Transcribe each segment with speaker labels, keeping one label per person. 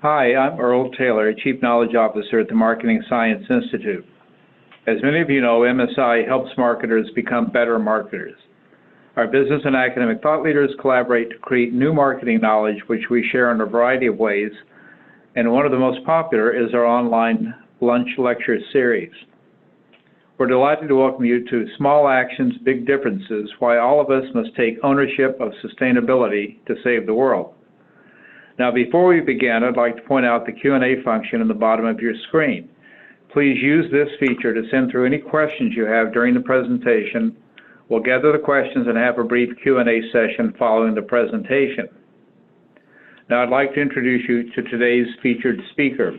Speaker 1: Hi, I'm Earl Taylor, Chief Knowledge Officer at the Marketing Science Institute. As many of you know, MSI helps marketers become better marketers. Our business and academic thought leaders collaborate to create new marketing knowledge, which we share in a variety of ways, and one of the most popular is our online lunch lecture series. We're delighted to welcome you to Small Actions, Big Differences, Why All of Us Must Take Ownership of Sustainability to Save the World. Now, before we begin, I'd like to point out the Q&A function in the bottom of your screen. Please use this feature to send through any questions you have during the presentation. We'll gather the questions and have a brief Q&A session following the presentation. Now, I'd like to introduce you to today's featured speaker.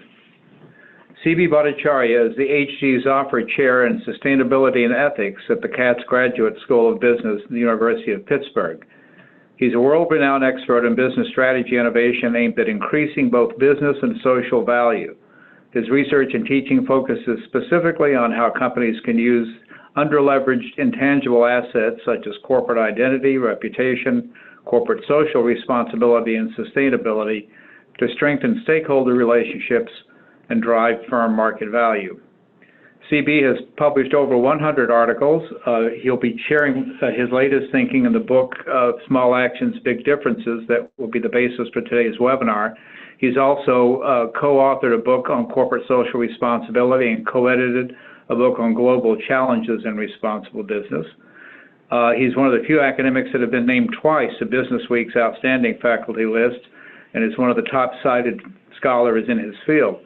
Speaker 1: C.B. Bhattacharya is the H.G. Zoffer Chair in Sustainability and Ethics at the Katz Graduate School of Business at the University of Pittsburgh. He's a world-renowned expert in business strategy innovation aimed at increasing both business and social value. His research and teaching focuses specifically on how companies can use underleveraged intangible assets such as corporate identity, reputation, corporate social responsibility, and sustainability to strengthen stakeholder relationships and drive firm market value. CB has published over 100 articles. He'll be sharing his latest thinking in the book, Small Actions, Big Differences, that will be the basis for today's webinar. He's also co-authored a book on corporate social responsibility and co-edited a book on global challenges in responsible business. He's one of the few academics that have been named twice to Business Week's Outstanding Faculty list, and is one of the top-cited scholars in his field.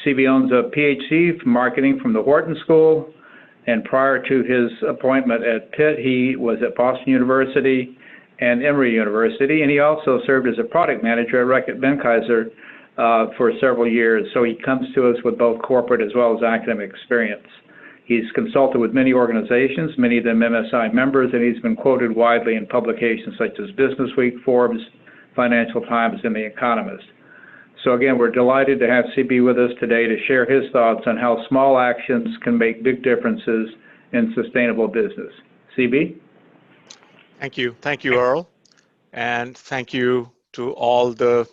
Speaker 1: CB owns a PhD in marketing from the Wharton School, and prior to his appointment at Pitt, he was at Boston University and Emory University, and he also served as a product manager at Reckitt Benckiser for several years, so he comes to us with both corporate as well as academic experience. He's consulted with many organizations, many of them MSI members, and he's been quoted widely in publications such as Business Week, Forbes, Financial Times, and The Economist. So again, we're delighted to have CB with us today to share his thoughts on how small actions can make big differences in sustainable business. CB?
Speaker 2: Thank you, Earl. And thank you to all the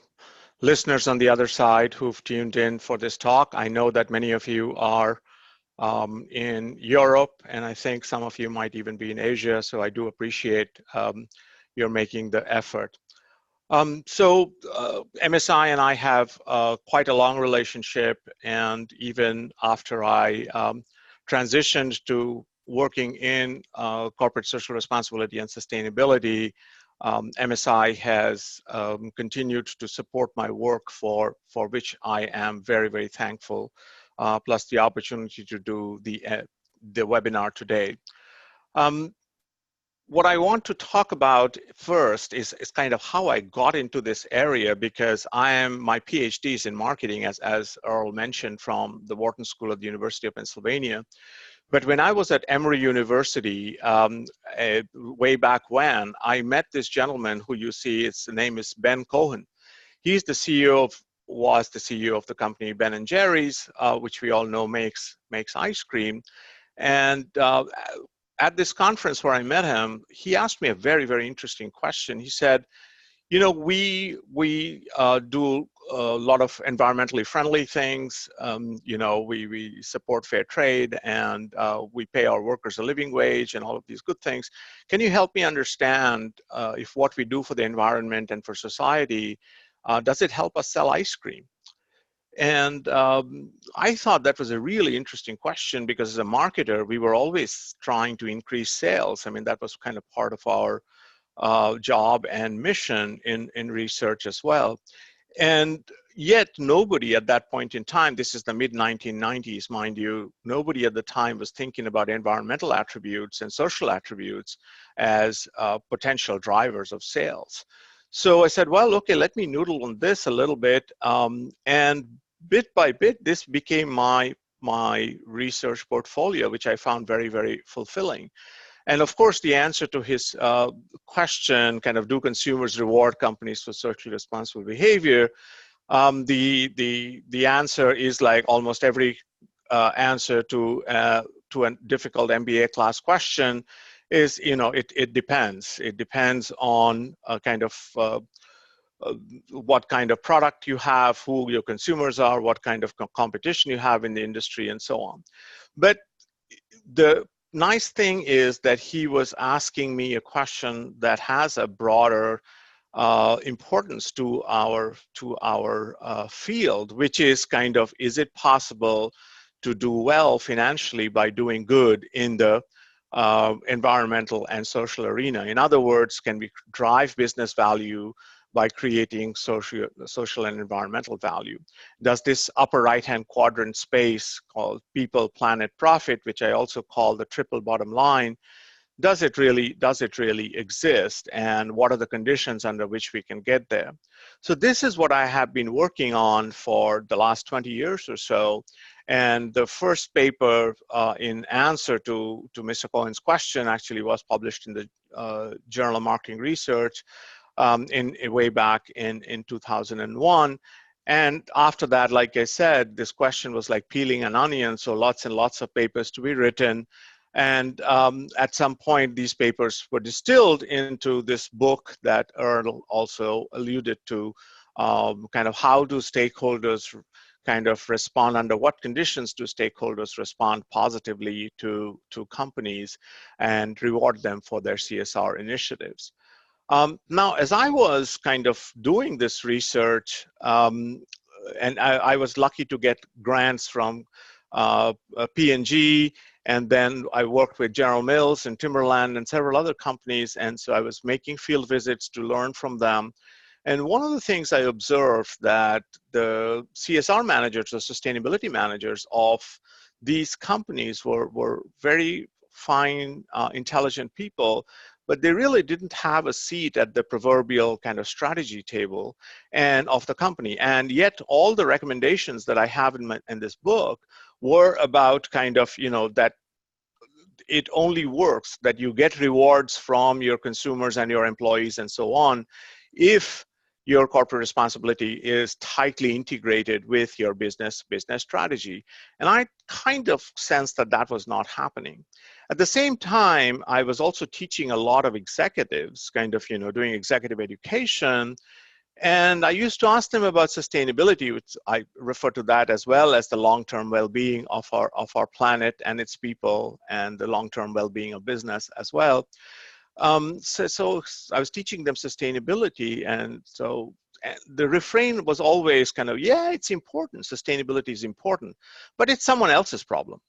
Speaker 2: listeners on the other side who've tuned in for this talk. I know that many of you are in Europe, and I think some of you might even be in Asia, so I do appreciate your making the effort. MSI and I have quite a long relationship, and even after I transitioned to working in corporate social responsibility and sustainability, MSI has continued to support my work for which I am very, very thankful, plus the opportunity to do the webinar today. What I want to talk about first is kind of how I got into this area, because my PhD is in marketing, as Earl mentioned, from the Wharton School at the University of Pennsylvania. But when I was at Emory University, way back when, I met this gentleman who you see, his name is Ben Cohen. He's was the CEO of the company Ben & Jerry's, which we all know makes ice cream. And at this conference where I met him, he asked me a very, very interesting question. He said, you know, we do a lot of environmentally friendly things. You know, we support fair trade, and we pay our workers a living wage and all of these good things. Can you help me understand if what we do for the environment and for society, does it help us sell ice cream? And I thought that was a really interesting question, because as a marketer, we were always trying to increase sales. I mean, that was kind of part of our job and mission in research as well. And yet nobody at that point in time, this is the mid-1990s, mind you, nobody at the time was thinking about environmental attributes and social attributes as potential drivers of sales. So I said, well, okay, let me noodle on this a little bit. And bit by bit, this became my research portfolio, which I found very, very fulfilling. And of course, the answer to his question, kind of, do consumers reward companies for socially responsible behavior? The answer is like almost every answer to a difficult MBA class question is, you know, it depends. It depends on kind of what kind of product you have, who your consumers are, what kind of competition you have in the industry, and so on. But the nice thing is that he was asking me a question that has a broader importance to our field, which is kind of, is it possible to do well financially by doing good in the environmental and social arena? In other words, can we drive business value by creating social and environmental value? Does this upper right-hand quadrant space called people, planet, profit, which I also call the triple bottom line, does it really exist, and what are the conditions under which we can get there? So this is what I have been working on for the last 20 years or so. And the first paper in answer to Mr. Cohen's question actually was published in the Journal of Marketing Research in way back in 2001. And after that, like I said, this question was like peeling an onion, so lots and lots of papers to be written. And at some point, these papers were distilled into this book that Earl also alluded to, kind of how do stakeholders kind of respond, under what conditions do stakeholders respond positively to companies and reward them for their CSR initiatives. Now, as I was kind of doing this research, and I was lucky to get grants from P&G, and then I worked with General Mills and Timberland and several other companies. And so I was making field visits to learn from them. And one of the things I observed that the CSR managers, the sustainability managers of these companies were very fine, intelligent people, but they really didn't have a seat at the proverbial kind of strategy table and of the company. And yet all the recommendations that I have in this book were about kind of, you know, that it only works, that you get rewards from your consumers and your employees and so on, if your corporate responsibility is tightly integrated with your business strategy. And I kind of sensed that that was not happening. At the same time, I was also teaching a lot of executives, kind of, you know, doing executive education. And I used to ask them about sustainability, which I refer to that as well as the long-term well-being of our planet and its people, and the long-term well-being of business as well. So I was teaching them sustainability, and so the refrain was always kind of, yeah, it's important, sustainability is important, but it's someone else's problem.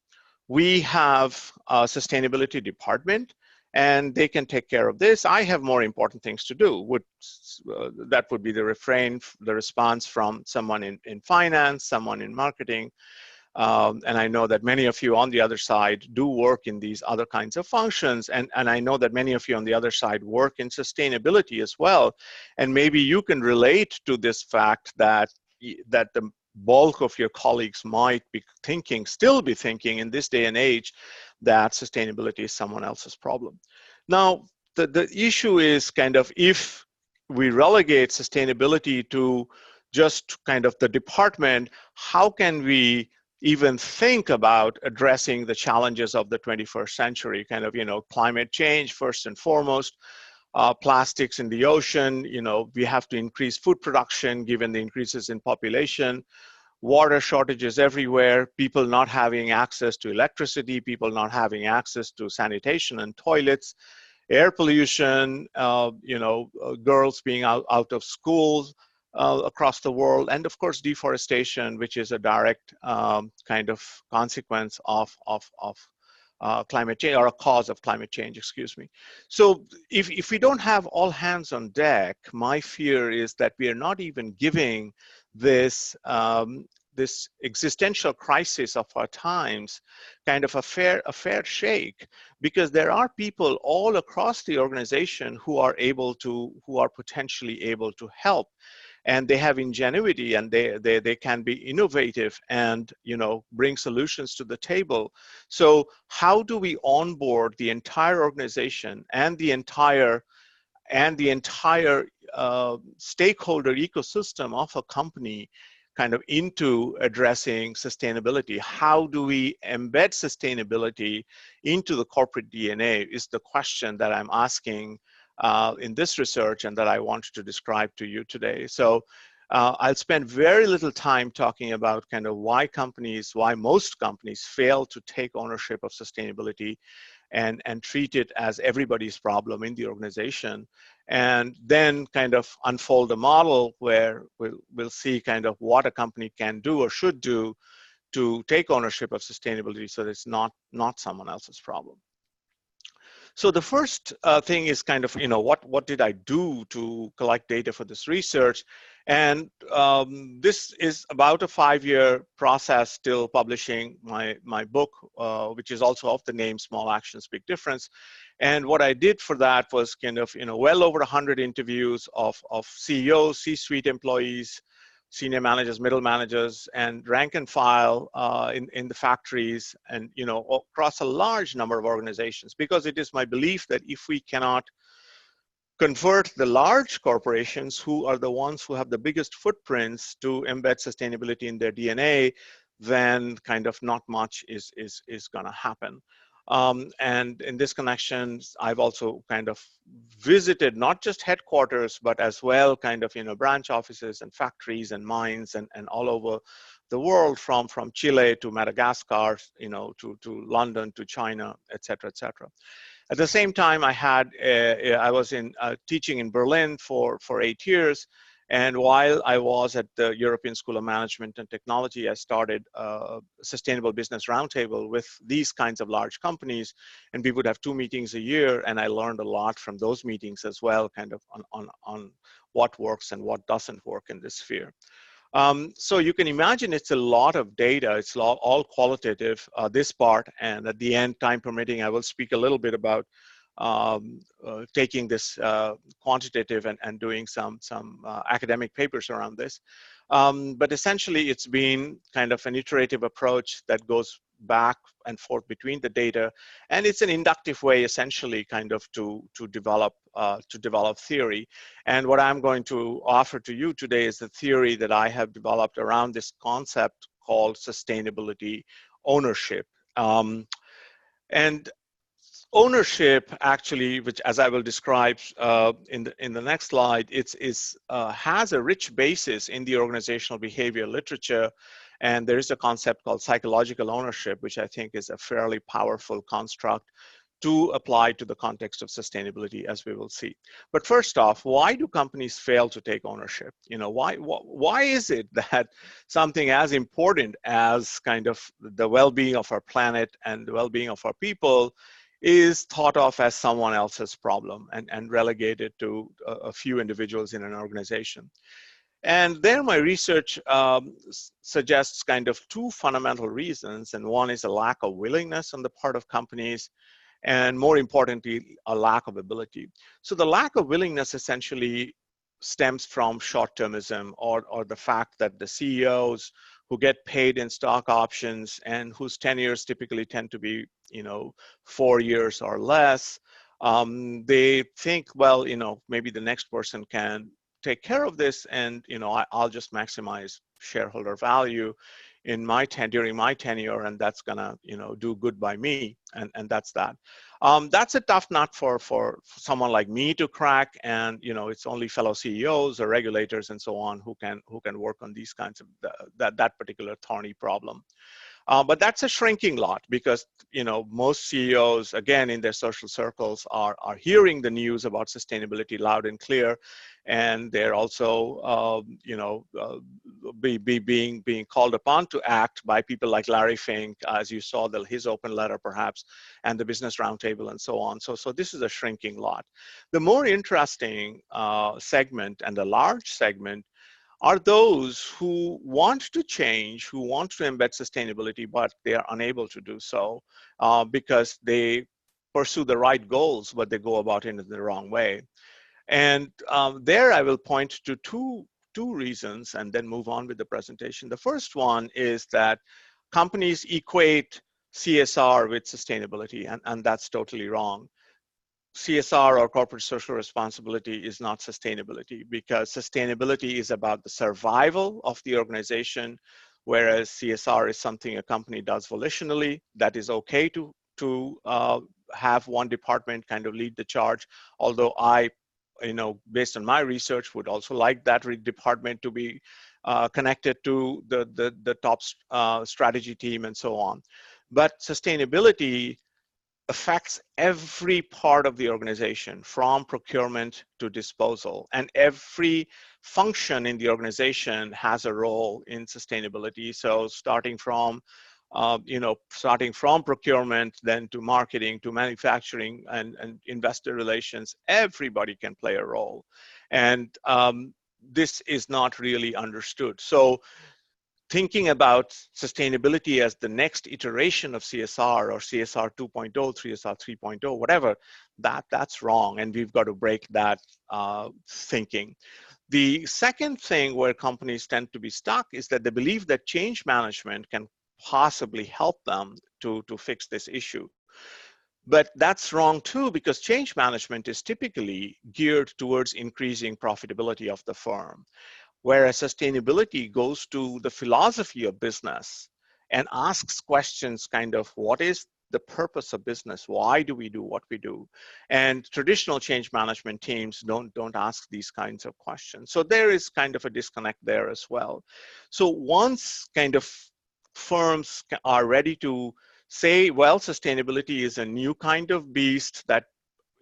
Speaker 2: We have a sustainability department, and they can take care of this. I have more important things to do. That would be the refrain, the response from someone in finance, someone in marketing. And I know that many of you on the other side do work in these other kinds of functions. And I know that many of you on the other side work in sustainability as well. And maybe you can relate to this fact that the bulk of your colleagues might be thinking, still be thinking in this day and age, that sustainability is someone else's problem. Now, the issue is kind of, if we relegate sustainability to just kind of the department, how can we even think about addressing the challenges of the 21st century? Kind of, you know, climate change first and foremost, plastics in the ocean, you know, we have to increase food production given the increases in population, water shortages everywhere, people not having access to electricity, people not having access to sanitation and toilets, air pollution, you know, girls being out of school across the world, and of course deforestation, which is a direct kind of consequence of climate change, or a cause of climate change, excuse me. So if we don't have all hands on deck, my fear is that we are not even giving this this existential crisis of our times kind of a fair shake, because there are people all across the organization who are potentially able to help, and they have ingenuity, and they can be innovative and, you know, bring solutions to the table. So how do we onboard the entire organization and the entire stakeholder ecosystem of a company kind of into addressing sustainability? How do we embed sustainability into the corporate DNA is the question that I'm asking in this research and that I wanted to describe to you today. So I'll spend very little time talking about kind of why most companies fail to take ownership of sustainability and treat it as everybody's problem in the organization, and then kind of unfold a model where we'll see kind of what a company can do or should do to take ownership of sustainability so that it's not someone else's problem. So the first thing is kind of, what did I do to collect data for this research? And this is about a 5-year process, still publishing my book, which is also of the name Small Actions, Big Difference. And what I did for that was kind of, well over 100 interviews of CEOs, C-suite employees, senior managers, middle managers, and rank and file in the factories, and across a large number of organizations, because it is my belief that if we cannot convert the large corporations, who are the ones who have the biggest footprints, to embed sustainability in their DNA, then kind of not much is going to happen. And in this connection, I've also kind of visited not just headquarters, but as well kind of, branch offices and factories and mines and all over the world, from Chile to Madagascar, to London, to China, et cetera, et cetera. At the same time, I was teaching in Berlin for 8 years. And while I was at the European School of Management and Technology, I started a sustainable business roundtable with these kinds of large companies. And we would have 2 meetings a year. And I learned a lot from those meetings as well, kind of on what works and what doesn't work in this sphere. So you can imagine it's a lot of data. It's all qualitative, this part. And at the end, time permitting, I will speak a little bit about taking this quantitative and doing some academic papers around this. But essentially, it's been kind of an iterative approach that goes back and forth between the data, and it's an inductive way, essentially, kind of to develop theory. And what I'm going to offer to you today is the theory that I have developed around this concept called sustainability ownership. And ownership, actually, which, as I will describe in the next slide, has a rich basis in the organizational behavior literature. And there is a concept called psychological ownership, which I think is a fairly powerful construct to apply to the context of sustainability, as we will see. But first off, why do companies fail to take ownership? Why is it that something as important as kind of the well-being of our planet and the well-being of our people is thought of as someone else's problem and relegated to a few individuals in an organization? And there my research suggests kind of 2 fundamental reasons. And one is a lack of willingness on the part of companies, and more importantly, a lack of ability. So the lack of willingness essentially stems from short-termism, or the fact that the CEOs who get paid in stock options and whose tenures typically tend to be 4 years or less, they think, well, maybe the next person can take care of this, and I'll just maximize shareholder value during my tenure, and that's gonna do good by me, and that's that. That's a tough nut for someone like me to crack, and it's only fellow CEOs or regulators and so on who can work on these kinds of that particular thorny problem. But that's a shrinking lot, because most CEOs, again, in their social circles, are hearing the news about sustainability loud and clear, and they're also being called upon to act by people like Larry Fink, as you saw his open letter perhaps, and the Business Roundtable and so on. So this is a shrinking lot. The more interesting segment, and the large segment, are those who want to change, who want to embed sustainability, but they are unable to do so because they pursue the right goals, but they go about it in the wrong way. And there I will point to two reasons and then move on with the presentation. The first one is that companies equate CSR with sustainability, and that's totally wrong. CSR, or corporate social responsibility, is not sustainability, because sustainability is about the survival of the organization, whereas CSR is something a company does volitionally that is okay to have one department kind of lead the charge, although I, based on my research, would also like that department to be connected to the top strategy team and so on. But sustainability affects every part of the organization, from procurement to disposal, and every function in the organization has a role in sustainability. So starting from procurement, then to marketing, to manufacturing, and investor relations, everybody can play a role. And this is not really understood. So thinking about sustainability as the next iteration of CSR, or CSR 2.0, CSR 3.0, whatever, that's wrong, and we've got to break that thinking. The second thing where companies tend to be stuck is that they believe that change management can possibly help them to fix this issue. But that's wrong too, because change management is typically geared towards increasing profitability of the firm, whereas sustainability goes to the philosophy of business and asks questions kind of, what is the purpose of business? Why do we do what we do? And traditional change management teams don't ask these kinds of questions. So there is kind of a disconnect there as well. So once kind of firms are ready to say, well, sustainability is a new kind of beast that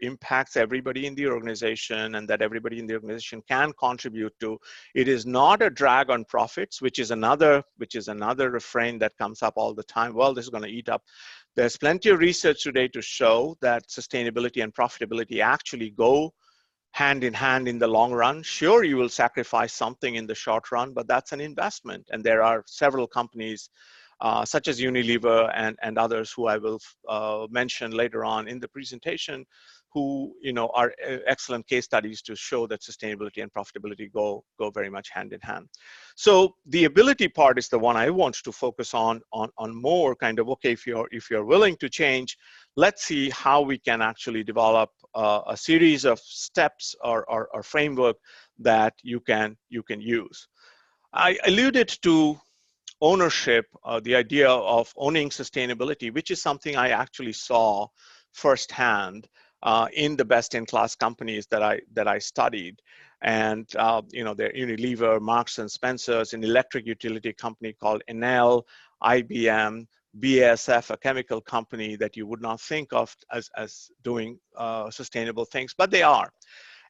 Speaker 2: impacts everybody in the organization and that everybody in the organization can contribute to. It is not a drag on profits, which is another refrain that comes up all the time. Well, this is going to eat up. There's plenty of research today to show that sustainability and profitability actually go hand in hand in the long run. Sure, you will sacrifice something in the short run, but that's an investment. And there are several companies such as Unilever and others who I will mention later on in the presentation, who are excellent case studies to show that sustainability and profitability go very much hand in hand. So the ability part is the one I want to focus on more kind of, okay, if you're willing to change, let's see how we can actually develop a series of steps or framework that you can use. I alluded to ownership, the idea of owning sustainability, which is something I actually saw firsthand in the best-in-class companies that I studied. And they're Unilever, Marks and Spencer's, an electric utility company called Enel, IBM, BASF, a chemical company that you would not think of as doing sustainable things, but they are.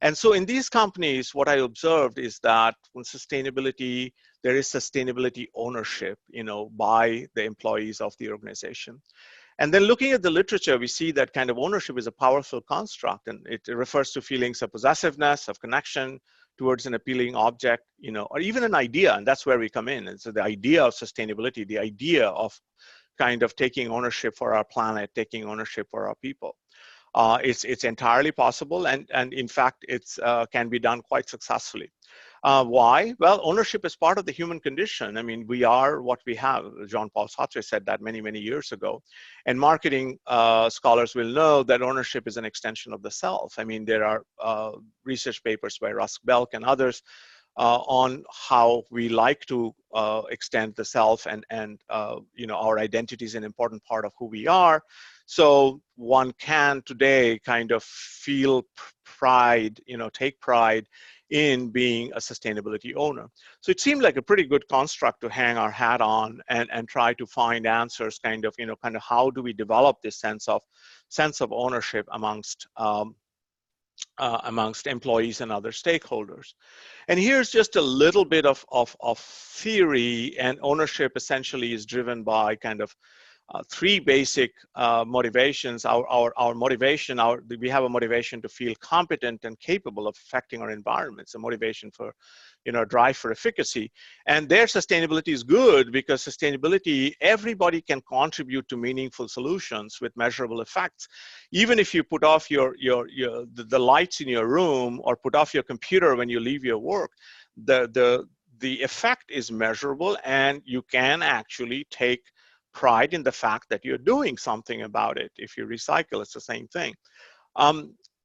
Speaker 2: And so in these companies, what I observed is that when there is sustainability ownership, by the employees of the organization. And then looking at the literature, we see that kind of ownership is a powerful construct, and it refers to feelings of possessiveness, of connection towards an appealing object, or even an idea, and that's where we come in. And so the idea of sustainability, the idea of kind of taking ownership for our planet, taking ownership for our people. It's entirely possible, and in fact, it's can be done quite successfully. Why? Well, ownership is part of the human condition. I mean, we are what we have. Jean-Paul Sartre said that many, many years ago. And marketing scholars will know that ownership is an extension of the self. I mean, there are research papers by Rusk Belk and others on how we like to extend the self, and our identity is an important part of who we are. So one can today kind of feel pride, take pride in being a sustainability owner. So it seemed like a pretty good construct to hang our hat on and try to find answers, kind of how do we develop this sense of ownership amongst employees and other stakeholders. And here's just a little bit of theory, and ownership essentially is driven by kind of three basic motivations. Our motivation, we have a motivation to feel competent and capable of affecting our environments, a motivation for, drive for efficacy. And their sustainability is good because sustainability, everybody can contribute to meaningful solutions with measurable effects. Even if you put off the lights in your room, or put off your computer when you leave your work, the effect is measurable, and you can actually take pride in the fact that you're doing something about it. If you recycle, it's the same thing.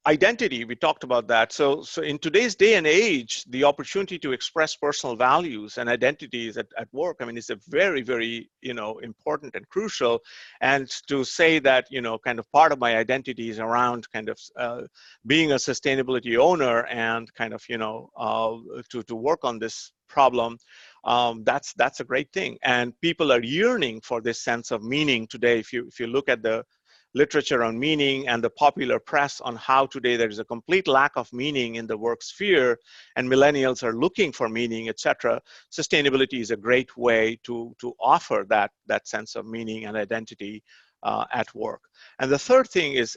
Speaker 2: identity, we talked about that. So in today's day and age, the opportunity to express personal values and identities at work, I mean, is a very, very, important and crucial. And to say that, kind of part of my identity is around kind of being a sustainability owner and kind of, to work on this problem, that's a great thing. And people are yearning for this sense of meaning today. If you look at the literature on meaning and the popular press on how today there is a complete lack of meaning in the work sphere and millennials are looking for meaning, etc., sustainability is a great way to offer that sense of meaning and identity at work. And the third thing is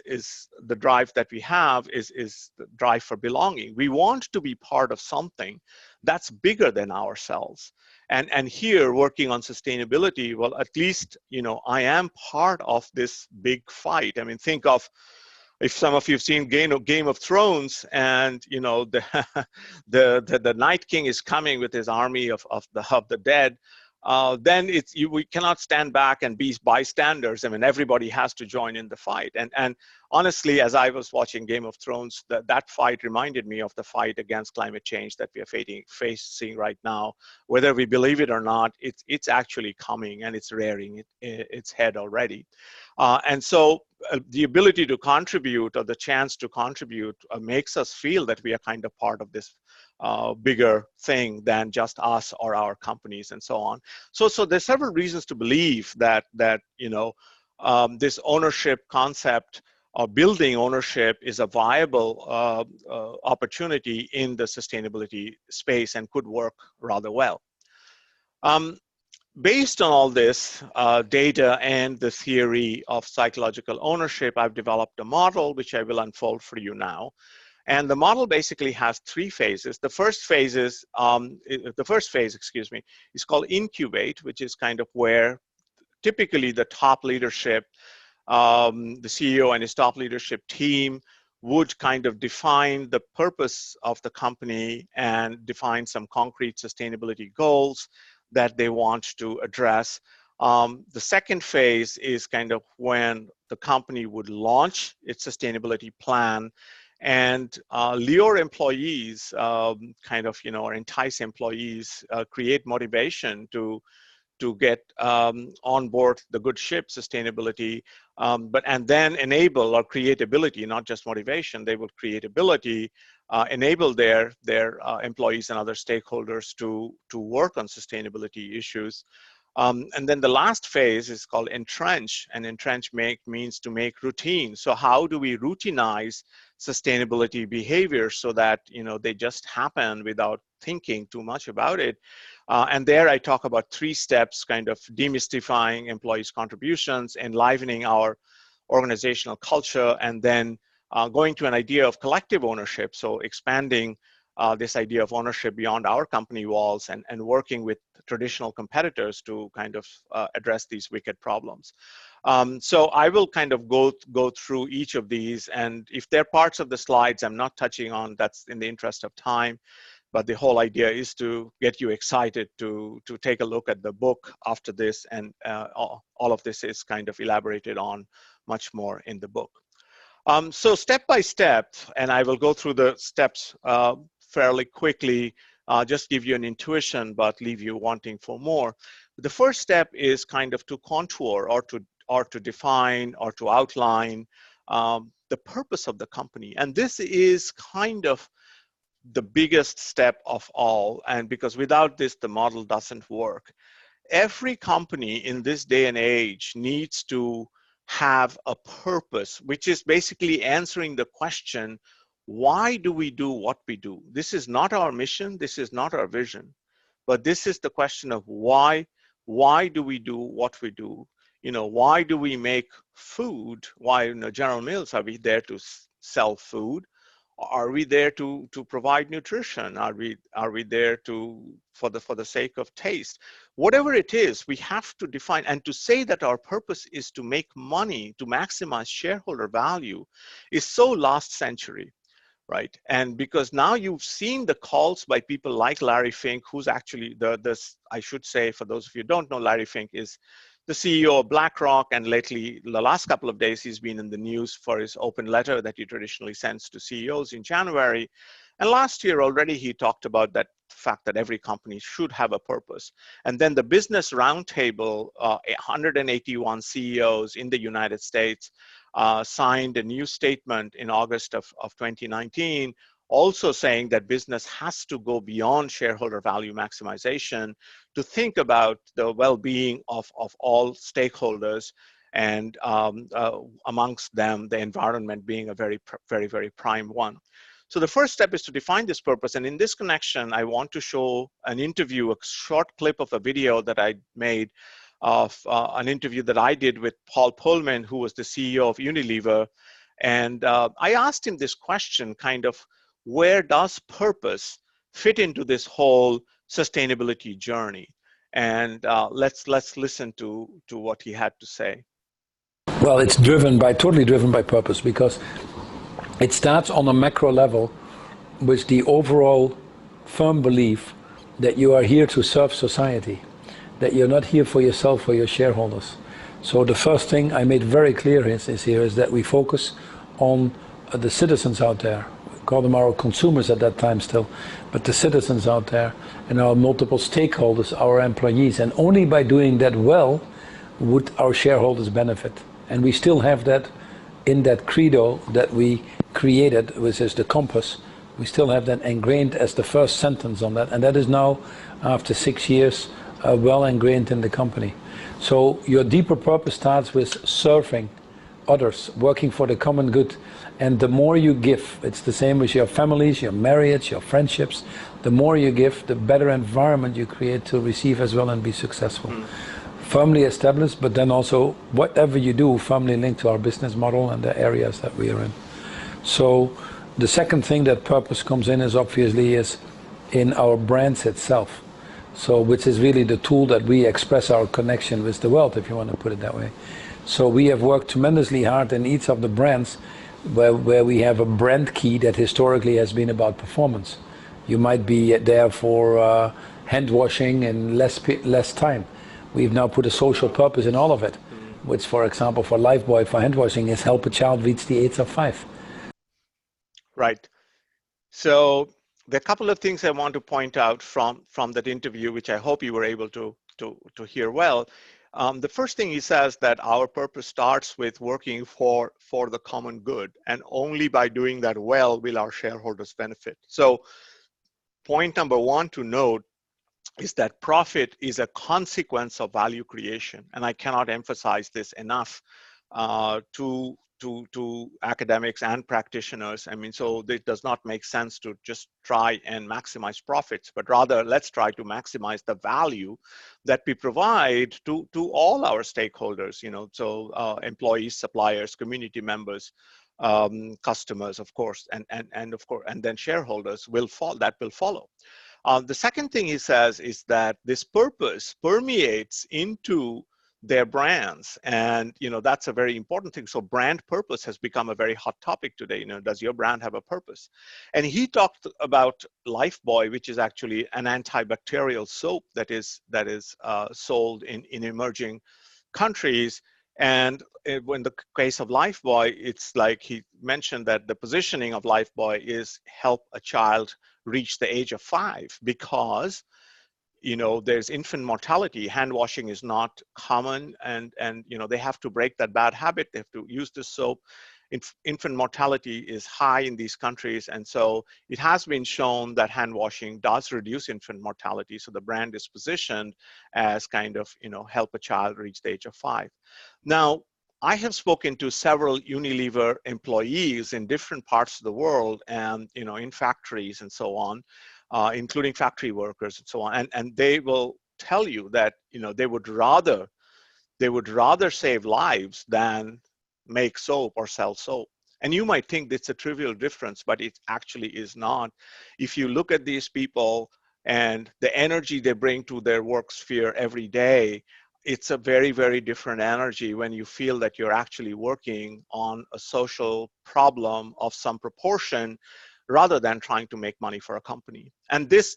Speaker 2: the drive that we have is the drive for belonging. We want to be part of something that's bigger than ourselves. And here, working on sustainability, well, at least, I am part of this big fight. I mean, think of, if some of you have seen Game of Thrones, and the Night King is coming with his army of the dead, then we cannot stand back and be bystanders. I mean, everybody has to join in the fight. And honestly, as I was watching Game of Thrones, that fight reminded me of the fight against climate change that we are facing right now. Whether we believe it or not, it's actually coming, and it's rearing its head already. And so the ability to contribute, or the chance to contribute, makes us feel that we are kind of part of this bigger thing than just us or our companies and so on. So there's several reasons to believe that this ownership concept, or building ownership, is a viable opportunity in the sustainability space and could work rather well. Based on all this data and the theory of psychological ownership, I've developed a model which I will unfold for you now. And the model basically has three phases. The first phase is is called incubate, which is kind of where typically the top leadership, the CEO and his top leadership team, would kind of define the purpose of the company and define some concrete sustainability goals that they want to address. The second phase is kind of when the company would launch its sustainability plan and lure employees, or entice employees, create motivation to get on board the good ship sustainability, and then enable or create ability, not just motivation. They will create ability, enable their employees and other stakeholders to work on sustainability issues. And then the last phase is called entrench, and entrench means to make routine. So how do we routinize sustainability behavior so that they just happen without thinking too much about it? And there I talk about 3 steps, kind of demystifying employees' contributions, enlivening our organizational culture, and then going to an idea of collective ownership. So expanding this idea of ownership beyond our company walls, and working with traditional competitors to kind of address these wicked problems. So I will kind of go through each of these, and if there are parts of the slides I'm not touching on, that's in the interest of time. But the whole idea is to get you excited to take a look at the book after this, and all of this is kind of elaborated on much more in the book. So step by step, and I will go through the steps fairly quickly, just give you an intuition, but leave you wanting for more. The first step is kind of to contour, or to define, or to outline the purpose of the company. And this is kind of the biggest step of all, and because without this, the model doesn't work. Every company in this day and age needs to have a purpose, which is basically answering the question, why do we do what we do? This is not our mission, this is not our vision, but this is the question of why do we do what we do? Why do we make food? Why, General Mills, are we there to sell food? Are we there to provide nutrition? Are we there for the sake of taste? Whatever it is, we have to define, and to say that our purpose is to make money, to maximize shareholder value, is so last century, right? And because now you've seen the calls by people like Larry Fink, who's actually I should say, for those of you who don't know, Larry Fink is the CEO of BlackRock, and lately, the last couple of days, he's been in the news for his open letter that he traditionally sends to CEOs in January. And last year already, he talked about that fact that every company should have a purpose. And then the Business Roundtable, 181 CEOs in the United States, signed a new statement in August of 2019, also saying that business has to go beyond shareholder value maximization to think about the well-being of all stakeholders, and amongst them, the environment being a very, very prime one. So the first step is to define this purpose. And in this connection, I want to show an interview, a short clip of a video that I made of an interview that I did with Paul Pullman, who was the CEO of Unilever. And I asked him this question, kind of, where does purpose fit into this whole sustainability journey? And let's listen to what he had to say.
Speaker 3: Well, it's totally driven by purpose, because it starts on a macro level with the overall firm belief that you are here to serve society, that you're not here for yourself or your shareholders. So the first thing I made very clear is that we focus on the citizens out there. We call them our consumers at that time still, but the citizens out there and our multiple stakeholders, our employees. And only by doing that well would our shareholders benefit. And we still have that in that credo that we created, which is the compass. We still have that ingrained as the first sentence on that. And that is now, after 6 years, well ingrained in the company. So your deeper purpose starts with serving others, working for the common good. And the more you give, it's the same with your families, your marriage, your friendships. The more you give, the better environment you create to receive as well and be successful. Firmly established, but then also whatever you do, firmly linked to our business model and the areas that we are in. So the second thing that purpose comes in is obviously is in our brands itself. So which is really the tool that we express our connection with the world, if you want to put it that way. So we have worked tremendously hard in each of the brands where we have a brand key that historically has been about performance. You might be there for hand washing in less time. We've now put a social purpose in all of it, which, for example, for Lifebuoy, for hand washing, is help a child reach the age of 5.
Speaker 2: Right. So there are a couple of things I want to point out from that interview, which I hope you were able to hear well. The first thing he says that our purpose starts with working for the common good, and only by doing that well will our shareholders benefit. So point number one to note is that profit is a consequence of value creation. And I cannot emphasize this enough to academics and practitioners. I mean, so it does not make sense to just try and maximize profits, but rather let's try to maximize the value that we provide to all our stakeholders, so employees, suppliers, community members, customers, of course, and then shareholders will follow. The second thing he says is that this purpose permeates into their brands, and that's a very important thing. So brand purpose has become a very hot topic today. Does your brand have a purpose? And he talked about Lifebuoy, which is actually an antibacterial soap that is sold in emerging countries. And in the case of Lifebuoy, it's like he mentioned that the positioning of Lifebuoy is help a child reach the age of 5, because there's infant mortality. Hand washing is not common, and they have to break that bad habit. They have to use this soap. Infant mortality is high in these countries, and so it has been shown that hand washing does reduce infant mortality. So the brand is positioned as kind of help a child reach the age of 5. Now, I have spoken to several Unilever employees in different parts of the world, and in factories and so on, including factory workers and so on, and they will tell you that they would rather save lives than make soap or sell soap. And you might think it's a trivial difference, but it actually is not. If you look at these people and the energy they bring to their work sphere every day, it's a very, very different energy when you feel that you're actually working on a social problem of some proportion, rather than trying to make money for a company. And this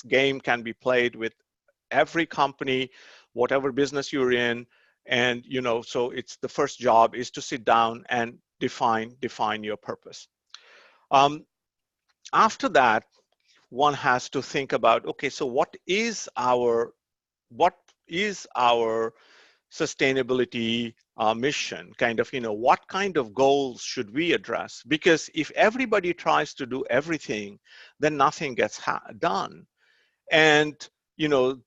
Speaker 2: game can be played with every company, whatever business you're in. And, you know, so it's the first job is to sit down and define your purpose. After that, one has to think about, okay, so what is our sustainability mission? Kind of, you know, what kind of goals should we address? Because if everybody tries to do everything, then nothing gets done. And, you know,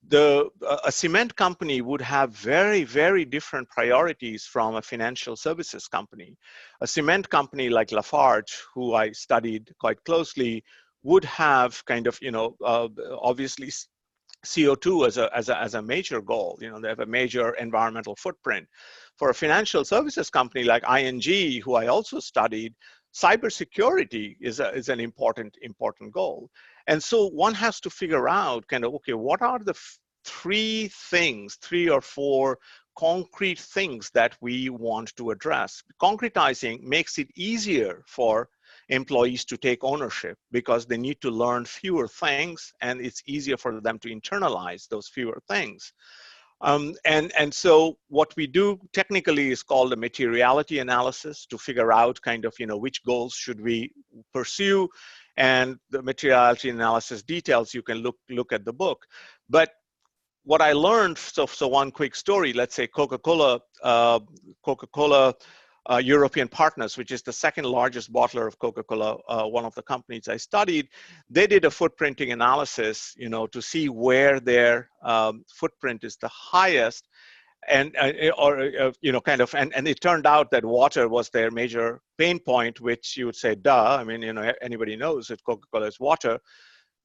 Speaker 2: a cement company would have very, very different priorities from a financial services company. A cement company like Lafarge, who I studied quite closely, would have kind of, you know, obviously CO2 as a major goal. You know, they have a major environmental footprint. For a financial services company like ING, who I also studied, cybersecurity is an important goal. And so one has to figure out kind of, okay, what are the three or four concrete things that we want to address? Concretizing makes it easier for employees to take ownership because they need to learn fewer things, and it's easier for them to internalize those fewer things. And so what we do technically is called a materiality analysis to figure out kind of, you know, which goals should we pursue, and the materiality analysis details you can look at the book. But what I learned, so one quick story, let's say Coca-Cola European Partners, which is the second largest bottler of Coca-Cola, one of the companies I studied, they did a footprinting analysis, you know, to see where their footprint is the highest, and you know, kind of, and it turned out that water was their major pain point, which you would say, duh. I mean, you know, anybody knows that Coca-Cola is water,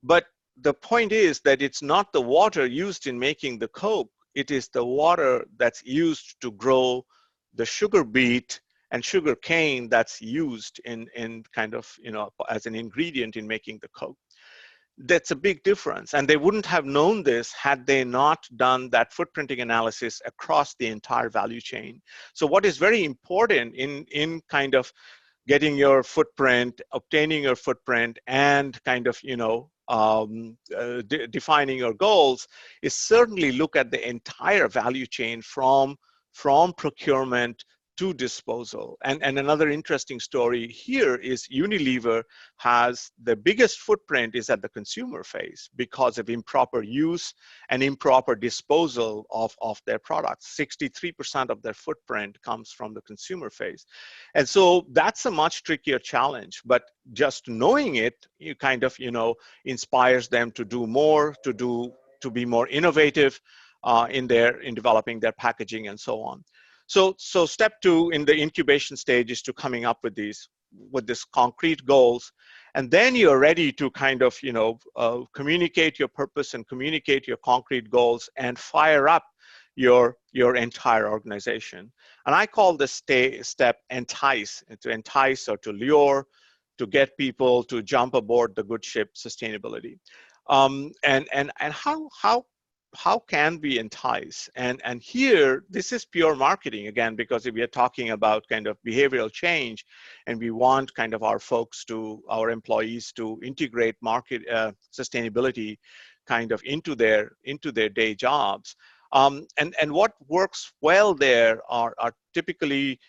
Speaker 2: but the point is that it's not the water used in making the Coke, it is the water that's used to grow the sugar beet and sugar cane that's used in kind of, you know, as an ingredient in making the Coke. That's a big difference. And they wouldn't have known this had they not done that footprinting analysis across the entire value chain. So what is very important in kind of getting your footprint, obtaining your footprint, and kind of, you know, defining your goals is certainly look at the entire value chain from procurement to disposal. And another interesting story here is Unilever has the biggest footprint is at the consumer phase because of improper use and improper disposal of their products. 63% of their footprint comes from the consumer phase. And so that's a much trickier challenge, but just knowing it, you kind of, you know, inspires them to do more, to be more innovative in developing their packaging and so on. So step two in the incubation stage is to coming up with these concrete goals, and then you're ready to kind of, you know, communicate your purpose and communicate your concrete goals and fire up your entire organization. And I call this step entice, to entice or to lure, to get people to jump aboard the good ship sustainability. And how can we entice? And here, this is pure marketing again, because if we are talking about kind of behavioral change, and we want kind of our employees to integrate market sustainability kind of into their day jobs. And what works well there are typically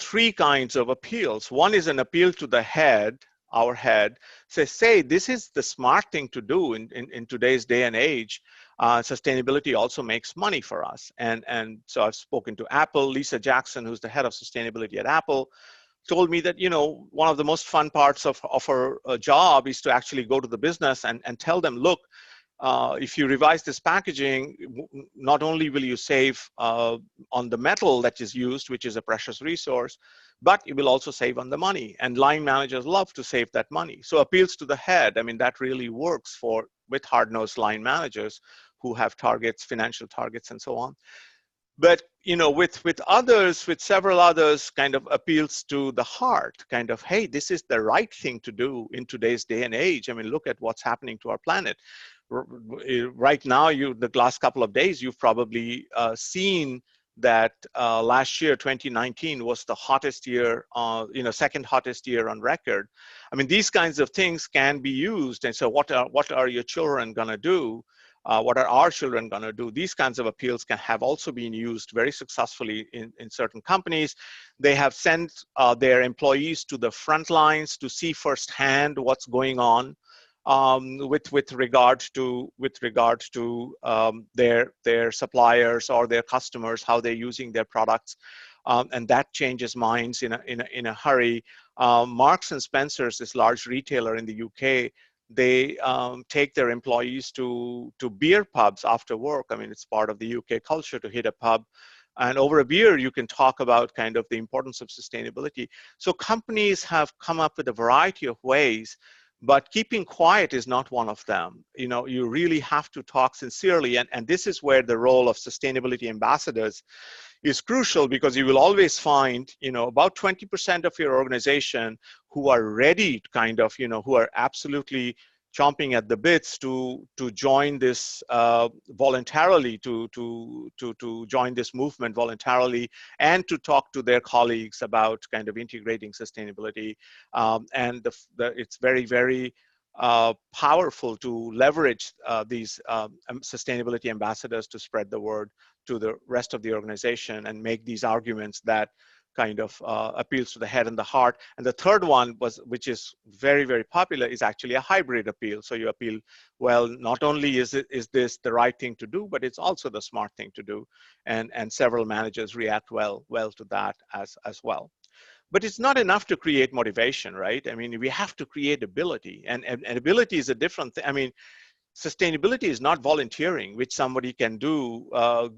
Speaker 2: three kinds of appeals. One is an appeal to the head, our head, say this is the smart thing to do in today's day and age. Sustainability also makes money for us. And so I've spoken to Apple. Lisa Jackson, who's the head of sustainability at Apple, told me that, you know, one of the most fun parts of her job is to actually go to the business and tell them, look, if you revise this packaging, not only will you save on the metal that is used, which is a precious resource, but it will also save on the money. And line managers love to save that money. So appeals to the head, I mean, that really works with hard-nosed line managers who have targets, financial targets, and so on. But, you know, with several others, kind of appeals to the heart, kind of, hey, this is the right thing to do in today's day and age. I mean, look at what's happening to our planet. Right now, the last couple of days, you've probably seen that last year, 2019, was the hottest year, second hottest year on record. I mean, these kinds of things can be used. And so what are your children gonna do What are our children going to do? These kinds of appeals have also been used very successfully in certain companies. They have sent their employees to the front lines to see firsthand what's going on with regard to their suppliers or their customers, how they're using their products, and that changes minds in a hurry. Marks and Spencer's, this large retailer in the UK, they take their employees to beer pubs after work. I mean, it's part of the UK culture to hit a pub. And over a beer, you can talk about kind of the importance of sustainability. So companies have come up with a variety of ways, but keeping quiet is not one of them. You know, you really have to talk sincerely. And this is where the role of sustainability ambassadors is crucial, because you will always find, you know, about 20% of your organization who are ready, kind of, you know, who are absolutely chomping at the bits to join this voluntarily, to join this movement voluntarily, and to talk to their colleagues about kind of integrating sustainability. And it's very, very powerful to leverage these sustainability ambassadors to spread the word to the rest of the organization and make these arguments that kind of appeals to the head and the heart. And the third one which is very, very popular, is actually a hybrid appeal. So you appeal, well, not only is this the right thing to do, but it's also the smart thing to do. And several managers react well to that as well. But it's not enough to create motivation, right? I mean, we have to create ability, and ability is a different thing. I mean, sustainability is not volunteering, which somebody can do,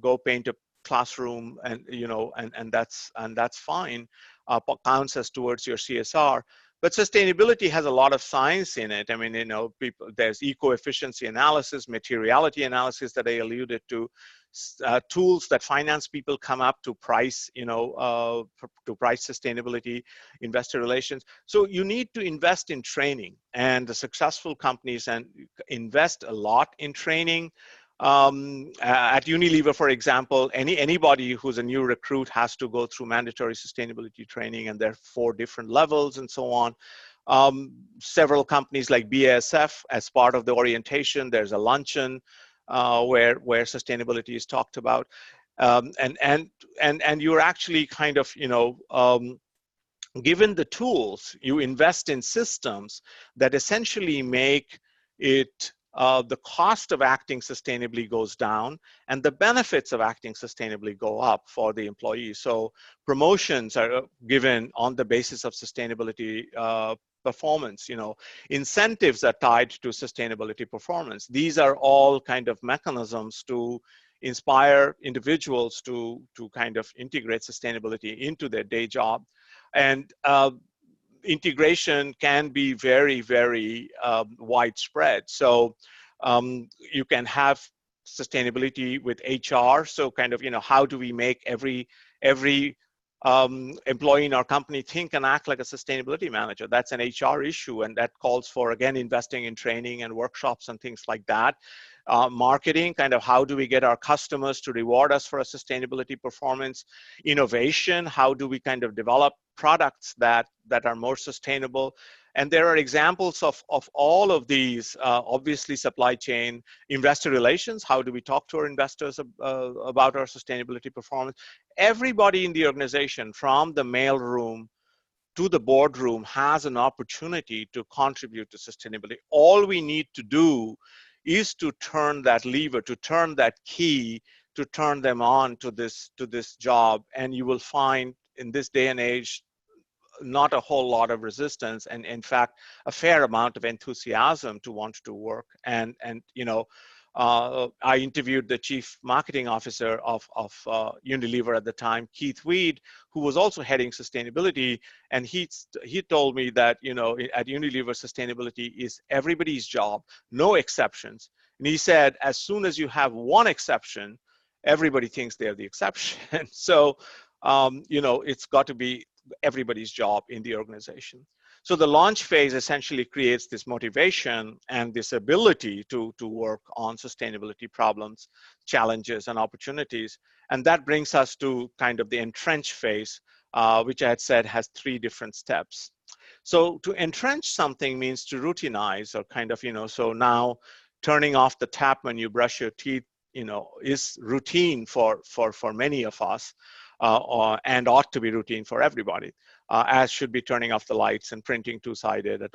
Speaker 2: go paint a classroom, and you know, and that's fine, counts as towards your CSR. But sustainability has a lot of science in it. I mean, you know, there's eco-efficiency analysis, materiality analysis that I alluded to, tools that finance people come up to price, you know, to price sustainability, investor relations. So you need to invest in training, and the successful companies and invest a lot in training. At Unilever, for example, anybody who's a new recruit has to go through mandatory sustainability training, and there are 4 different levels and so on. Several companies like BASF, as part of the orientation, there's a luncheon where sustainability is talked about, and you're actually kind of, you know, given the tools, you invest in systems that essentially make it the cost of acting sustainably goes down, and the benefits of acting sustainably go up for the employees. So promotions are given on the basis of sustainability performance. You know, incentives are tied to sustainability performance. These are all kind of mechanisms to inspire individuals to kind of integrate sustainability into their day job. And integration can be very, very widespread. So you can have sustainability with HR. So kind of, you know, how do we make every employee in our company think and act like a sustainability manager? That's an HR issue, and that calls for, again, investing in training and workshops and things like that. Marketing, kind of how do we get our customers to reward us for a sustainability performance? Innovation, how do we kind of develop products that are more sustainable? And there are examples of all of these. Obviously, supply chain, investor relations, how do we talk to our investors about our sustainability performance? Everybody in the organization, from the mail room to the boardroom, has an opportunity to contribute to sustainability. All we need to do is to turn that lever, to turn that key, to turn them on to this job. And you will find in this day and age, not a whole lot of resistance, and in fact, a fair amount of enthusiasm to want to work. And you know, I interviewed the chief marketing officer of Unilever at the time, Keith Weed, who was also heading sustainability, and he told me that, you know, at Unilever, sustainability is everybody's job, no exceptions. And he said, as soon as you have one exception, everybody thinks they're the exception. So, you know, it's got to be everybody's job in the organization. So the launch phase essentially creates this motivation and this ability to work on sustainability problems, challenges, and opportunities. And that brings us to kind of the entrench phase, which I had said has 3 different steps. So to entrench something means to routinize, or kind of, you know, so now turning off the tap when you brush your teeth, is routine for many of us, and ought to be routine for everybody, as should be turning off the lights and printing two-sided, et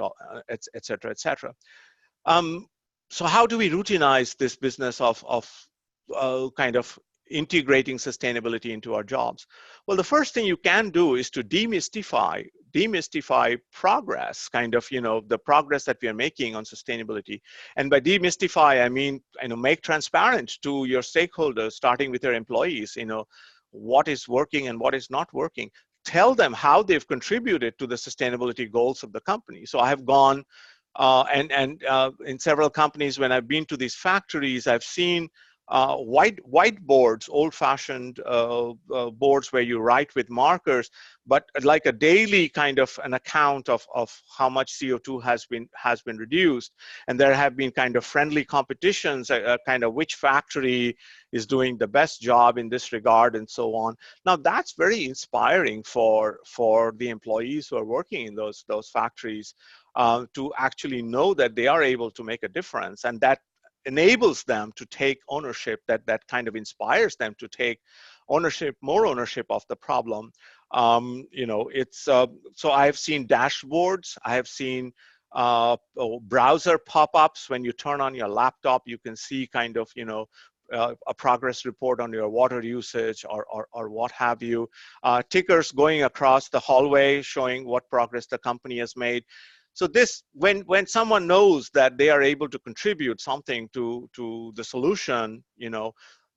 Speaker 2: cetera, et cetera. So how do we routinize this business of kind of integrating sustainability into our jobs? Well, the first thing you can do is to demystify progress, kind of, the progress that we are making on sustainability. And by demystify, I mean, make transparent to your stakeholders, starting with your employees, what is working and what is not working. Tell them how they've contributed to the sustainability goals of the company. So I have gone in several companies, when I've been to these factories, I've seen whiteboards, old-fashioned boards where you write with markers, but like a daily kind of an account of how much CO2 has been reduced. And there have been kind of friendly competitions, kind of which factory is doing the best job in this regard, and so on. Now that's very inspiring for the employees who are working in those factories, to actually know that they are able to make a difference, and that enables them to take ownership, that kind of inspires them to take more ownership of the problem. So I've seen dashboards, I have seen browser pop-ups. When you turn on your laptop, you can see kind of, a progress report on your water usage or what have you. Tickers going across the hallway showing what progress the company has made. So this, when someone knows that they are able to contribute something to the solution,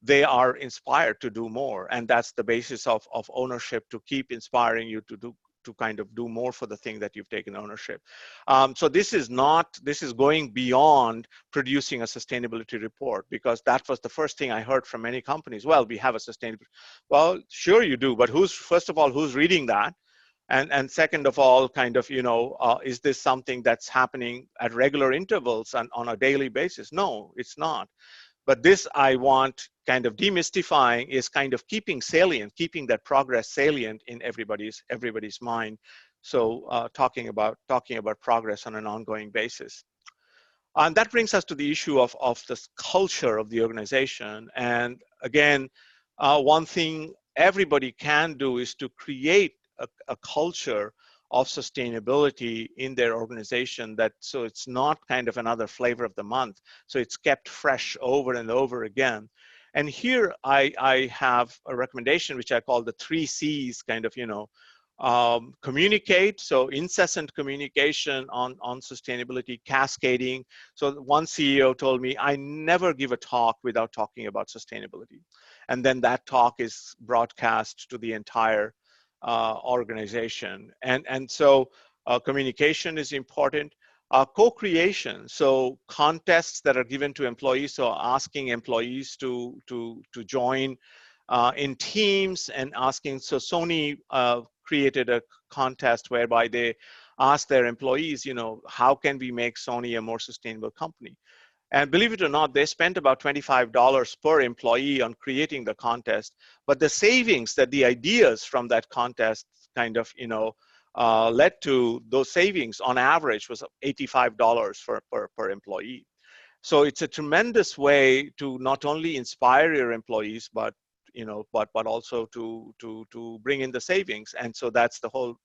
Speaker 2: they are inspired to do more, and that's the basis of ownership, to keep inspiring you to kind of do more for the thing that you've taken ownership. So this is going beyond producing a sustainability report, because that was the first thing I heard from many companies. Well, we have a sustainability. Well, sure you do, but first of all, who's reading that? And second of all, kind of, is this something that's happening at regular intervals and on a daily basis? No, it's not. But this, I want kind of demystifying, is kind of keeping that progress salient in everybody's mind. So talking about progress on an ongoing basis. And that brings us to the issue of this culture of the organization. And again, one thing everybody can do is to create a culture of sustainability in their organization, so it's not kind of another flavor of the month, so it's kept fresh over and over again. And here I have a recommendation which I call the 3 C's, kind of, communicate, so incessant communication on sustainability, cascading. So one CEO told me, I never give a talk without talking about sustainability, and then that talk is broadcast to the entire organization. And so communication is important. Co-creation, so contests that are given to employees, so asking employees to join in teams, and asking, so Sony created a contest whereby they asked their employees, how can we make Sony a more sustainable company? And believe it or not, they spent about $25 per employee on creating the contest. But the savings, that the ideas from that contest kind of, led to, those savings on average was $85 per employee. So it's a tremendous way to not only inspire your employees, but also to bring in the savings. And so that's the whole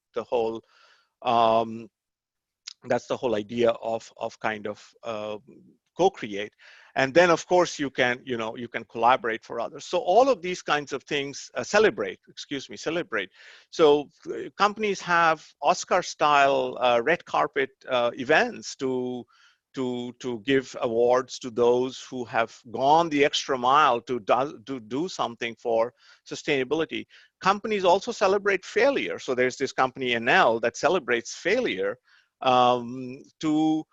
Speaker 2: idea of kind of co-create. And then of course you can collaborate for others. So all of these kinds of things, celebrate. So companies have Oscar style red carpet events to give awards to those who have gone the extra mile to do something for sustainability. Companies also celebrate failure. So there's this company NL that celebrates failure, to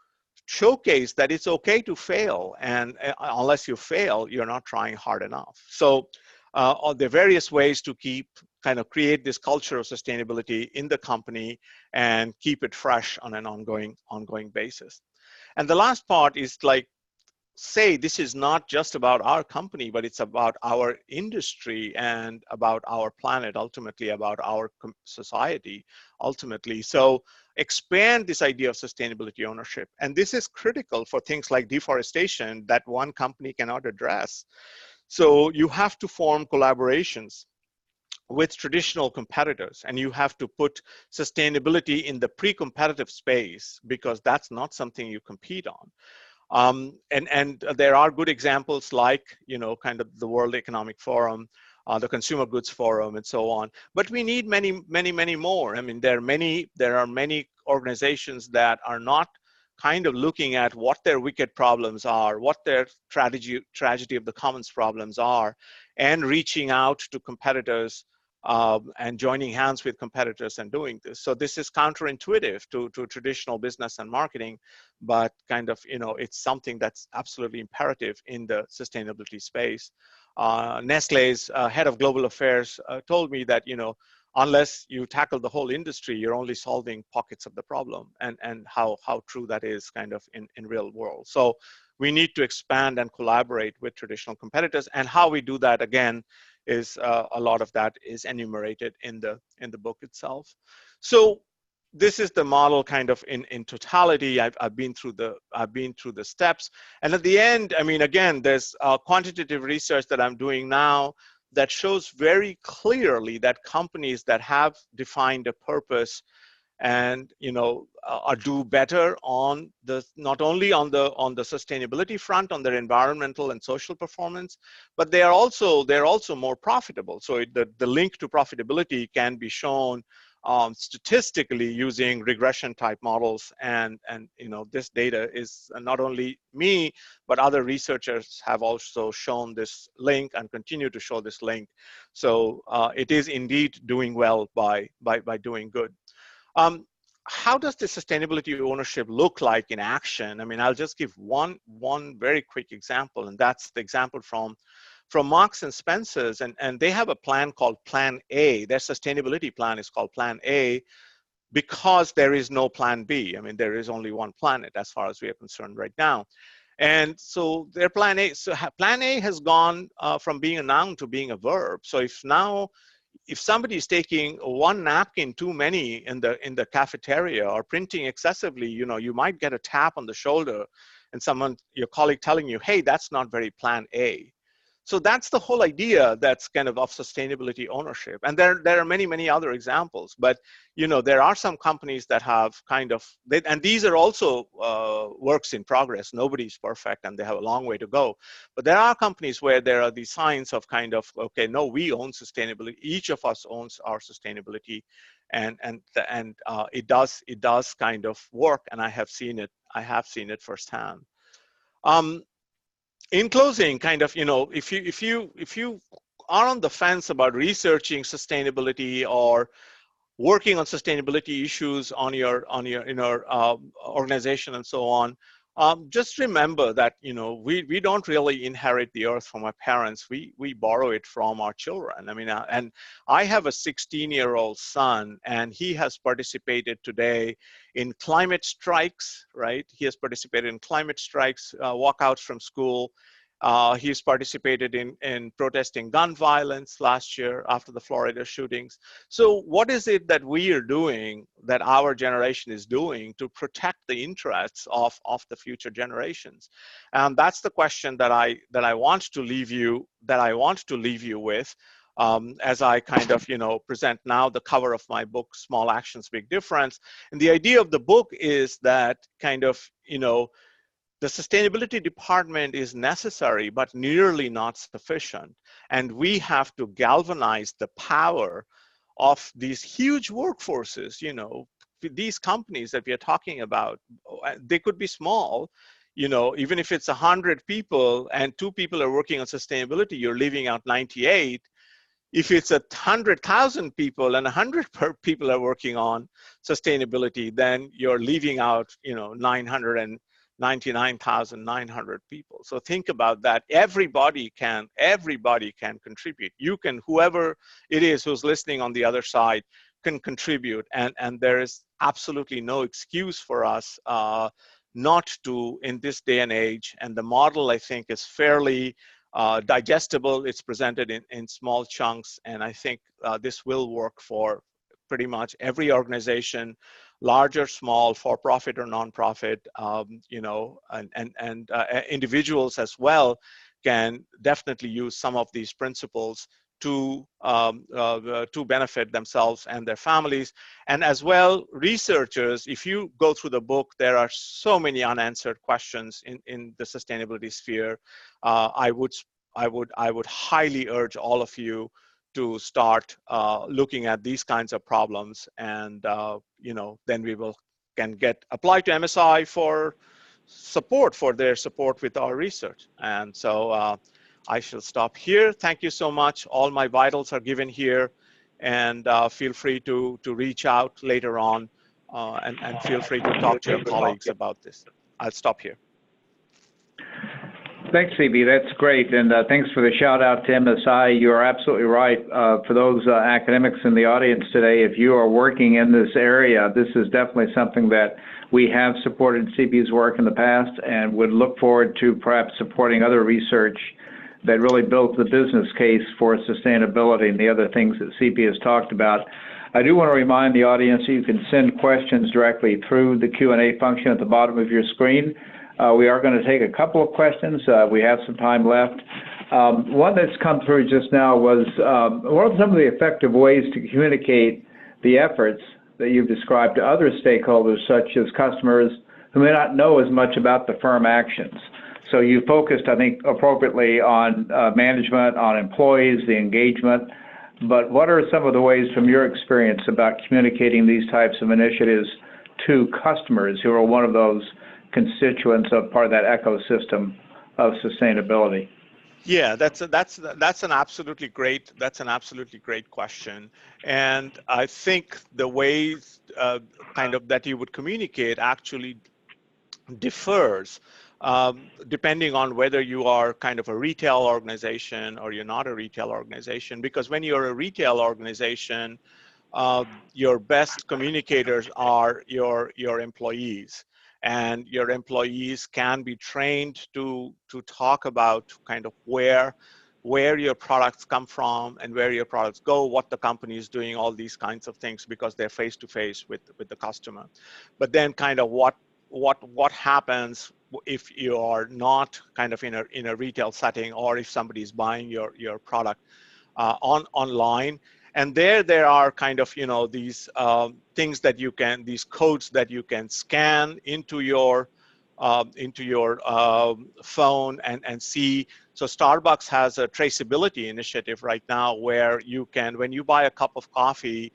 Speaker 2: showcase that it's okay to fail, and unless you fail, you're not trying hard enough. So there are various ways to create this culture of sustainability in the company and keep it fresh on an ongoing basis. And the last part is say this is not just about our company, but it's about our industry and about our planet, ultimately about our society, ultimately. So expand this idea of sustainability ownership. And this is critical for things like deforestation that one company cannot address. So you have to form collaborations with traditional competitors, and you have to put sustainability in the pre-competitive space, because that's not something you compete on. And there are good examples like, kind of the World Economic Forum, the Consumer Goods Forum, and so on. But we need many, many, many more. I mean, there are many organizations that are not kind of looking at what their wicked problems are, what their tragedy of the commons problems are, and reaching out to competitors and joining hands with competitors and doing this. So this is counterintuitive to traditional business and marketing, but kind of, it's something that's absolutely imperative in the sustainability space. Nestle's head of global affairs told me that, unless you tackle the whole industry, you're only solving pockets of the problem, and how true that is kind of in real world. So we need to expand and collaborate with traditional competitors, and how we do that, again, is a lot of that is enumerated in the book itself. So this is the model kind of in totality. I've been through the steps, and at the end, I mean, again, there's quantitative research that I'm doing now that shows very clearly that companies that have defined a purpose and do better on the, not only on the sustainability front, on their environmental and social performance, but they're also more profitable. So the link to profitability can be shown statistically using regression type models, and this data is not only me, but other researchers have also shown this link and continue to show this link. So it is indeed doing well by doing good. How does the sustainability ownership look like in action? I mean, I'll just give one very quick example, and that's the example from Marks and Spencer's, and they have a plan called Plan A. Their sustainability plan is called Plan A because there is no Plan B. I mean, there is only one planet as far as we are concerned right now. And so their Plan A, Plan A has gone from being a noun to being a verb. So if somebody is taking one napkin too many in the cafeteria, or printing excessively, you might get a tap on the shoulder and your colleague telling you, hey, that's not very Plan A. So that's the whole idea that's kind of sustainability ownership. And there are many, many other examples, but there are some companies that have kind of, and these are also works in progress. Nobody's perfect and they have a long way to go. But there are companies where there are these signs of kind of, okay, no, we own sustainability. Each of us owns our sustainability, and it does kind of work. And I have seen it firsthand. In closing, kind of, if you are on the fence about researching sustainability or working on sustainability issues on your organization and so on, just remember that we don't really inherit the earth from our parents. We borrow it from our children. I mean, and I have a 16-year-old son, and he has participated today in climate strikes. Right? He has participated in climate strikes, walkouts from school. He's participated in protesting gun violence last year after the Florida shootings. So what is it that we are doing, that our generation is doing, to protect the interests of the future generations? And that's the question that I want to leave you with, as I kind of present now the cover of my book, Small Actions, Big Difference. And the idea of the book is that kind of the sustainability department is necessary, but nearly not sufficient. And we have to galvanize the power of these huge workforces. These companies that we are talking about, they could be small. Even if it's 100 people and 2 people are working on sustainability, you're leaving out 98. If it's 100,000 people and 100 people are working on sustainability, then you're leaving out 99,900 people. So think about that. Everybody can contribute. Whoever it is who's listening on the other side can contribute, and there is absolutely no excuse for us not to in this day and age. And the model, I think, is fairly digestible. It's presented in small chunks, and I think this will work for pretty much every organization large or small, for-profit or non-profit, you know, and individuals as well can definitely use some of these principles to benefit themselves and their families. And as well, researchers, if you go through the book, there are so many unanswered questions in the sustainability sphere. I would highly urge all of you to start looking at these kinds of problems, and you know, then we can get applied to MSI for support, for their support with our research. And so I shall stop here. Thank you so much. All my vitals are given here, and feel free to reach out later on, and feel free to talk to your colleagues about this. I'll stop here.
Speaker 1: Thanks, CB. That's great, and thanks for the shout out to MSI. You are absolutely right. For those academics in the audience today, if you are working in this area, this is definitely something that we have supported CB's work in the past, and would look forward to perhaps supporting other research that really builds the business case for sustainability and the other things that CB has talked about. I do want to remind the audience that you can send questions directly through the Q&A function at the bottom of your screen. We are going to take a couple of questions. We have some time left. One that's come through just now was, what are some of the effective ways to communicate the efforts that you've described to other stakeholders, such as customers who may not know as much about the firm actions? So you focused, I think, appropriately on management, on employees, the engagement, but what are some of the ways from your experience about communicating these types of initiatives to customers who are one of those constituents of part of that ecosystem of sustainability?
Speaker 2: Yeah, that's an absolutely great question, and I think the ways kind of that you would communicate actually differs depending on whether you are kind of a retail organization or you're not a retail organization. Because when you're a retail organization, your best communicators are your employees. And your employees can be trained to talk about kind of where your products come from and where your products go, what the company is doing, all these kinds of things, because they're face to face with the customer. But then kind of what happens if you are not kind of in a retail setting, or if somebody is buying your product online. And there are kind of, you know, these things that you can, these codes that you can scan into your phone and see. So Starbucks has a traceability initiative right now where you can, when you buy a cup of coffee,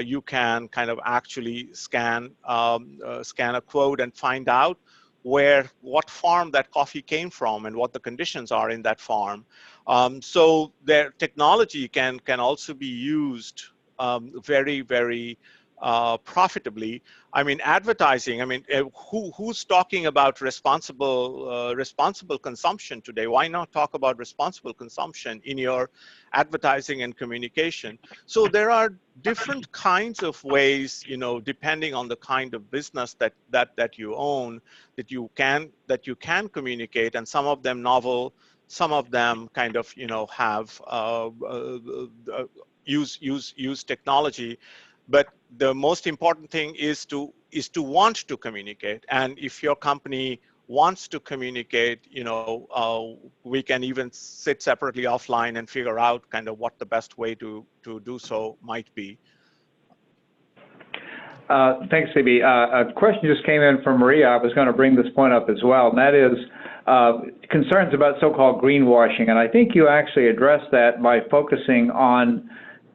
Speaker 2: you can kind of actually scan a code and find out what farm that coffee came from and what the conditions are in that farm. So their technology can also be used very, very profitably. I mean, advertising, I mean, who's talking about responsible consumption today? Why not talk about responsible consumption in your advertising and communication? So there are different kinds of ways, you know, depending on the kind of business that you own, that you can communicate, and some of them novel, some of them kind of, you know, have use technology. But the most important thing is to want to communicate. And if your company wants to communicate, you know, we can even sit separately offline and figure out kind of what the best way to do so might be.
Speaker 1: Thanks, CB. A question just came in from Maria. I was going to bring this point up as well, and that is concerns about so-called greenwashing. And I think you actually addressed that by focusing on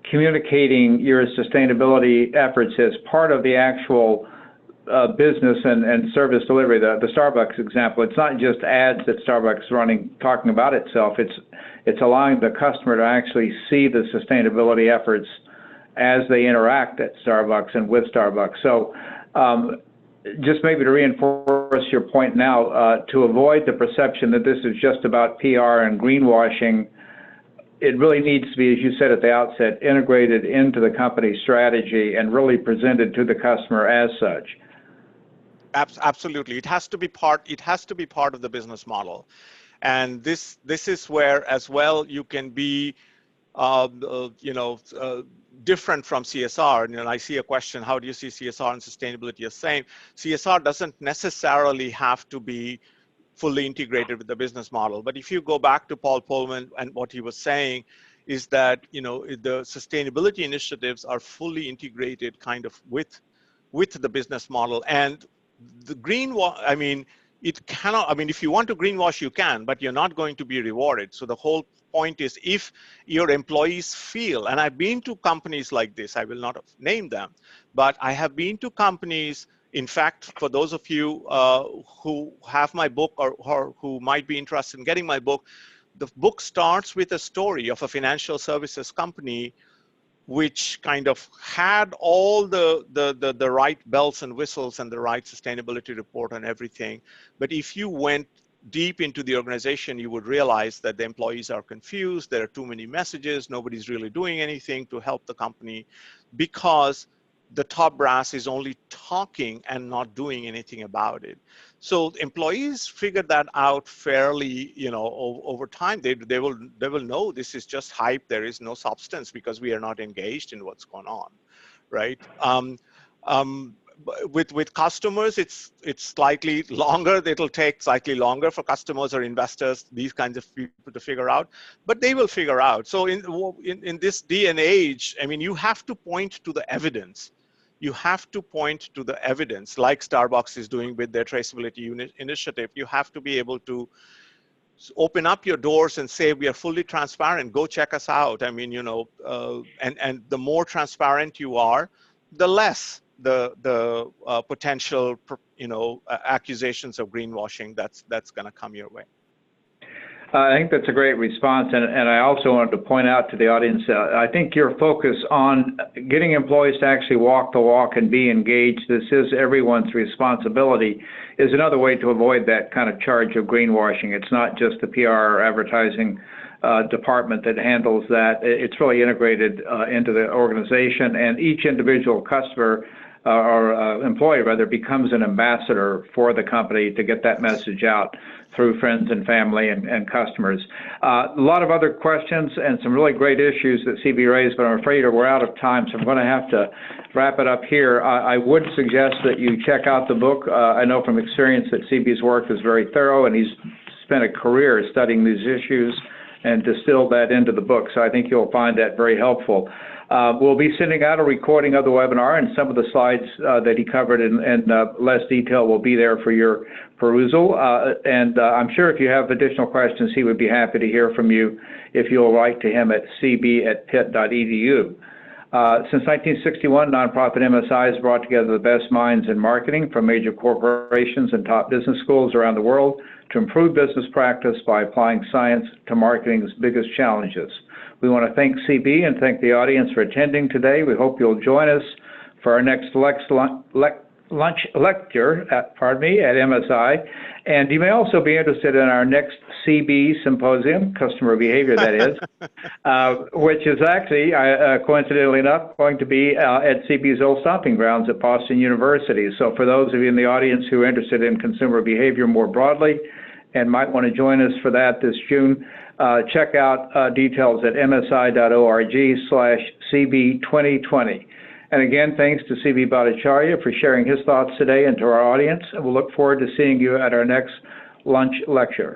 Speaker 1: communicating your sustainability efforts as part of the actual business and service delivery. The Starbucks example, it's not just ads that Starbucks is running talking about itself. It's allowing the customer to actually see the sustainability efforts as they interact at Starbucks and with Starbucks. So just maybe to reinforce your point now, to avoid the perception that this is just about PR and greenwashing, it really needs to be, as you said at the outset, integrated into the company's strategy and really presented to the customer as such.
Speaker 2: Absolutely, it has to be part of the business model. And this is where as well you can be you know, different from CSR. And I see a question, how do you see CSR and sustainability the same? CSR doesn't necessarily have to be fully integrated with the business model. But if you go back to Paul Pullman and what he was saying is that, the sustainability initiatives are fully integrated kind of with the business model. And the if you want to greenwash, you can, but you're not going to be rewarded. So the whole point is, if your employees feel, and I've been to companies like this, I will not name them, but I have been to companies. In fact, for those of you who have my book or who might be interested in getting my book, the book starts with a story of a financial services company which kind of had all the right bells and whistles and the right sustainability report and everything. But if you went deep into the organization, you would realize that the employees are confused. There are too many messages. Nobody's really doing anything to help the company because the top brass is only talking and not doing anything about it. So employees figured that out fairly, over time. They will know this is just hype. There is no substance because we are not engaged in what's going on, right? With customers, it's slightly longer. It'll take slightly longer for customers or investors, these kinds of people, to figure out, but they will figure out. So in this day and age, you have to point to the evidence. You have to point to the evidence, like Starbucks is doing with their traceability initiative. You have to be able to open up your doors and say, we are fully transparent, go check us out. And the more transparent you are, the less the potential, accusations of greenwashing that's going to come your way.
Speaker 1: I think that's a great response, and I also wanted to point out to the audience, I think your focus on getting employees to actually walk the walk and be engaged, this is everyone's responsibility, is another way to avoid that kind of charge of greenwashing. It's not just the PR or advertising department that handles that. It's really integrated into the organization, and each individual customer or employee rather becomes an ambassador for the company to get that message out through friends and family and customers. A lot of other questions and some really great issues that CB raised, but I'm afraid we're out of time, so I'm going to have to wrap it up here. I would suggest that you check out the book. I know from experience that CB's work is very thorough, and he's spent a career studying these issues and distilled that into the book, so I think you'll find that very helpful. We'll be sending out a recording of the webinar, and some of the slides that he covered in less detail will be there for your perusal. And I'm sure if you have additional questions, he would be happy to hear from you if you'll write to him at cb@pitt.edu. Since 1961, nonprofit MSI has brought together the best minds in marketing from major corporations and top business schools around the world to improve business practice by applying science to marketing's biggest challenges. We want to thank CB and thank the audience for attending today. We hope you'll join us for our next lunch lecture at MSI. And you may also be interested in our next CB symposium, customer behavior that is, which is actually, coincidentally enough, going to be at CB's old stomping grounds at Boston University. So for those of you in the audience who are interested in consumer behavior more broadly and might want to join us for that this June, check out details at msi.org/CB2020. And again, thanks to CB Bhattacharya for sharing his thoughts today and to our audience. And we'll look forward to seeing you at our next lunch lecture.